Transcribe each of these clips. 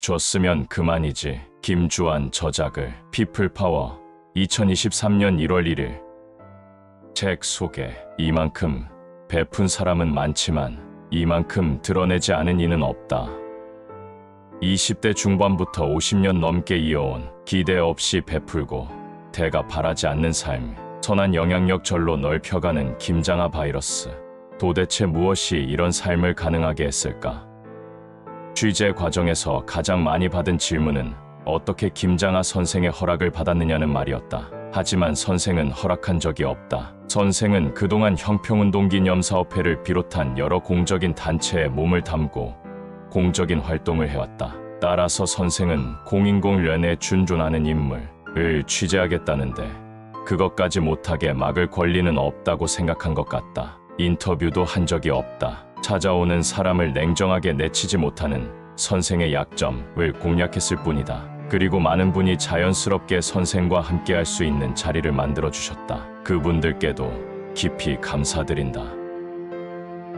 줬으면 그만이지. 김주환 저작을. 피플파워 2023년 1월 1일. 책 소개. 이만큼 베푼 사람은 많지만 이만큼 드러내지 않은 이는 없다. 20대 중반부터 50년 넘게 이어온 기대 없이 베풀고 대가 바라지 않는 삶, 선한 영향력 절로 넓혀가는 김장하 바이러스. 도대체 무엇이 이런 삶을 가능하게 했을까? 취재 과정에서 가장 많이 받은 질문은 어떻게 김장하 선생의 허락을 받았느냐는 말이었다. 하지만 선생은 허락한 적이 없다. 선생은 그동안 형평운동기념사업회를 비롯한 여러 공적인 단체에 몸을 담고 공적인 활동을 해왔다. 따라서 선생은 공인공연에 준존하는 인물을 취재하겠다는데 그것까지 못하게 막을 권리는 없다고 생각한 것 같다. 인터뷰도 한 적이 없다. 찾아오는 사람을 냉정하게 내치지 못하는 선생의 약점을 공략했을 뿐이다. 그리고 많은 분이 자연스럽게 선생과 함께할 수 있는 자리를 만들어주셨다. 그분들께도 깊이 감사드린다.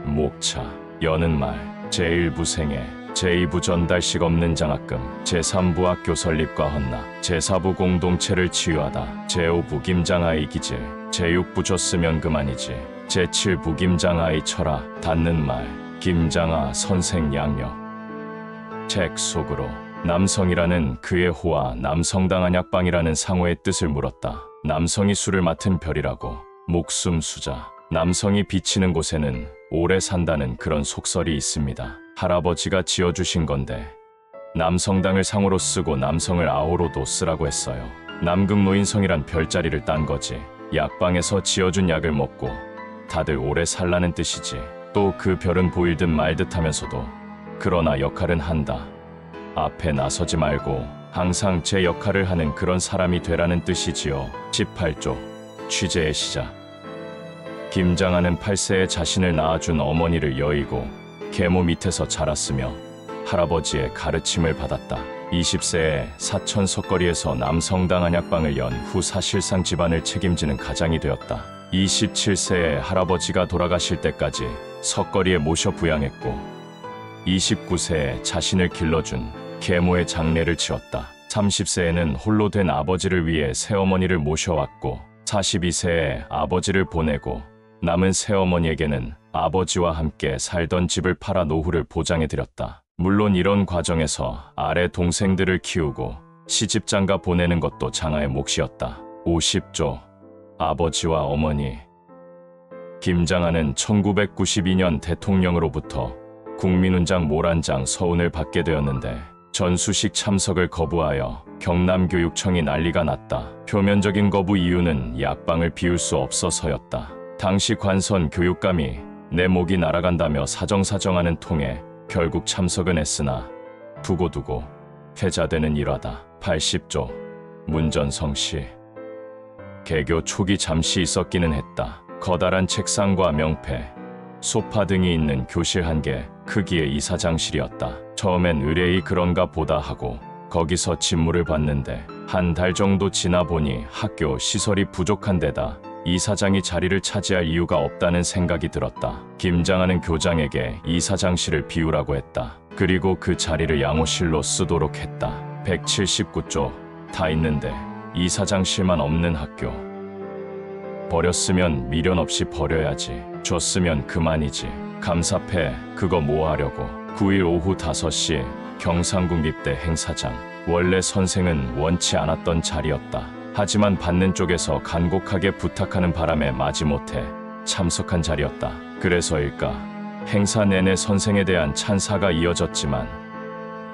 목차, 여는 말, 제1부 생애, 제2부 전달식 없는 장학금, 제3부 학교 설립과 헌납, 제4부 공동체를 치유하다, 제5부 김장하의 기질, 제6부 줬으면 그만이지, 제7부 김장하의 철학, 닿는 말, 김장하 선생 양력. 책 속으로 남성이라는 그의 호와 남성당 한약방이라는 상호의 뜻을 물었다. 남성이 술을 맡은 별이라고, 목숨 수자, 남성이 비치는 곳에는 오래 산다는 그런 속설이 있습니다. 할아버지가 지어주신 건데 남성당을 상호로 쓰고 남성을 아호로도 쓰라고 했어요. 남극노인성이란 별자리를 딴 거지. 약방에서 지어준 약을 먹고 다들 오래 살라는 뜻이지. 또 그 별은 보일 듯 말 듯 하면서도 그러나 역할은 한다. 앞에 나서지 말고 항상 제 역할을 하는 그런 사람이 되라는 뜻이지요. 18조 취재의 시작. 김장하는 8세에 자신을 낳아준 어머니를 여의고 계모 밑에서 자랐으며 할아버지의 가르침을 받았다. 20세에 사천 석거리에서 남성당 한약방을 연 후 사실상 집안을 책임지는 가장이 되었다. 27세에 할아버지가 돌아가실 때까지 석거리에 모셔 부양했고 29세에 자신을 길러준 계모의 장례를 치렀다. 30세에는 홀로 된 아버지를 위해 새어머니를 모셔왔고 42세에 아버지를 보내고 남은 새어머니에게는 아버지와 함께 살던 집을 팔아 노후를 보장해드렸다. 물론 이런 과정에서 아래 동생들을 키우고 시집장가 보내는 것도 장하의 몫이었다. 50조 아버지와 어머니. 김장하는 1992년 대통령으로부터 국민훈장 모란장 서운을 받게 되었는데 전수식 참석을 거부하여 경남교육청이 난리가 났다. 표면적인 거부 이유는 약방을 비울 수 없어서였다. 당시 관선 교육감이 내 목이 날아간다며 사정사정하는 통에 결국 참석은 했으나 두고두고 회자되는 일화다. 80조 문전성시. 개교 초기 잠시 있었기는 했다. 커다란 책상과 명패, 소파 등이 있는 교실 한 개 크기의 이사장실이었다. 처음엔 의뢰이 그런가 보다 하고 거기서 직무를 봤는데 한 달 정도 지나 보니 학교 시설이 부족한 데다 이사장이 자리를 차지할 이유가 없다는 생각이 들었다. 김장하는 교장에게 이사장실을 비우라고 했다. 그리고 그 자리를 양호실로 쓰도록 했다. 179조 다 있는데 이사장실만 없는 학교. 버렸으면 미련 없이 버려야지. 줬으면 그만이지. 감사패 그거 뭐 하려고. 9일 오후 5시 경상국립대 행사장. 원래 선생은 원치 않았던 자리였다. 하지만 받는 쪽에서 간곡하게 부탁하는 바람에 마지못해 참석한 자리였다. 그래서일까 행사 내내 선생에 대한 찬사가 이어졌지만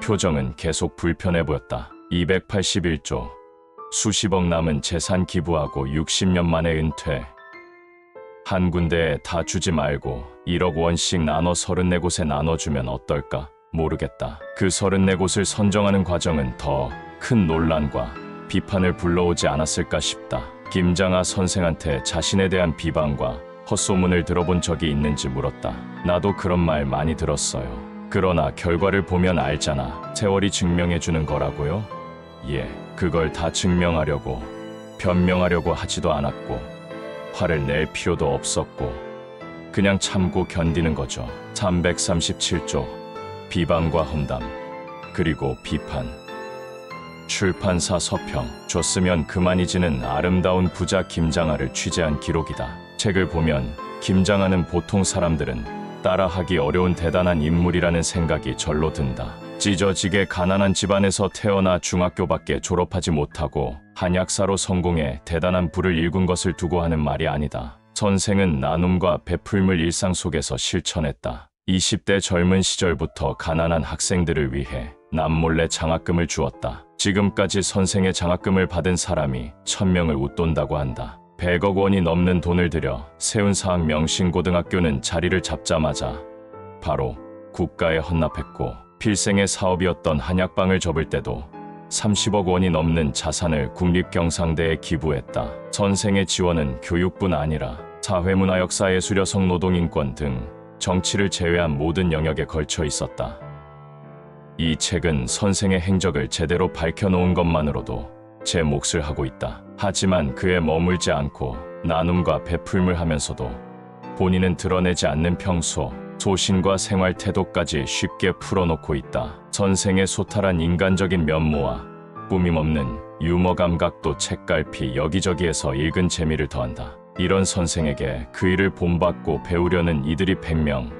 표정은 계속 불편해 보였다. 281조 수십억 남은 재산 기부하고 60년 만에 은퇴. 한 군데에 다 주지 말고 1억 원씩 나눠 34곳에 나눠주면 어떨까? 모르겠다. 그 34곳을 선정하는 과정은 더 큰 논란과 비판을 불러오지 않았을까 싶다. 김장하 선생한테 자신에 대한 비방과 헛소문을 들어본 적이 있는지 물었다. 나도 그런 말 많이 들었어요. 그러나 결과를 보면 알잖아. 세월이 증명해주는 거라고요? 예, 그걸 다 증명하려고 변명하려고 하지도 않았고 화를 낼 필요도 없었고 그냥 참고 견디는 거죠. 337조 비방과 험담. 그리고 비판. 출판사 서평. 줬으면 그만이지는 아름다운 부자 김장하를 취재한 기록이다. 책을 보면 김장하는 보통 사람들은 따라하기 어려운 대단한 인물이라는 생각이 절로 든다. 찢어지게 가난한 집안에서 태어나 중학교밖에 졸업하지 못하고 한약사로 성공해 대단한 부를 일군 것을 두고 하는 말이 아니다. 선생은 나눔과 베풀물 일상 속에서 실천했다. 20대 젊은 시절부터 가난한 학생들을 위해 남몰래 장학금을 주었다. 지금까지 선생의 장학금을 받은 사람이 1000명을 웃돈다고 한다. 100억 원이 넘는 돈을 들여 세운 사학 명신고등학교는 자리를 잡자마자 바로 국가에 헌납했고, 필생의 사업이었던 한약방을 접을 때도 30억 원이 넘는 자산을 국립경상대에 기부했다. 선생의 지원은 교육뿐 아니라 사회문화 역사예술여성 노동인권 등 정치를 제외한 모든 영역에 걸쳐 있었다. 이 책은 선생의 행적을 제대로 밝혀놓은 것만으로도 제 몫을 하고 있다. 하지만 그에 머물지 않고 나눔과 베풀물 하면서도 본인은 드러내지 않는 평소, 소신과 생활 태도까지 쉽게 풀어놓고 있다. 선생의 소탈한 인간적인 면모와 꾸밈없는 유머 감각도 책갈피 여기저기에서 읽은 재미를 더한다. 이런 선생에게 그 일을 본받고 배우려는 이들이 100명,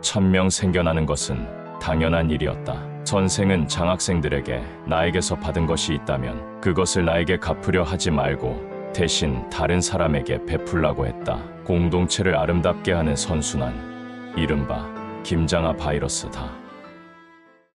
1000명 생겨나는 것은 당연한 일이었다. 선생은 장학생들에게 나에게서 받은 것이 있다면 그것을 나에게 갚으려 하지 말고 대신 다른 사람에게 베풀라고 했다. 공동체를 아름답게 하는 선순환, 이른바 김장하 바이러스다.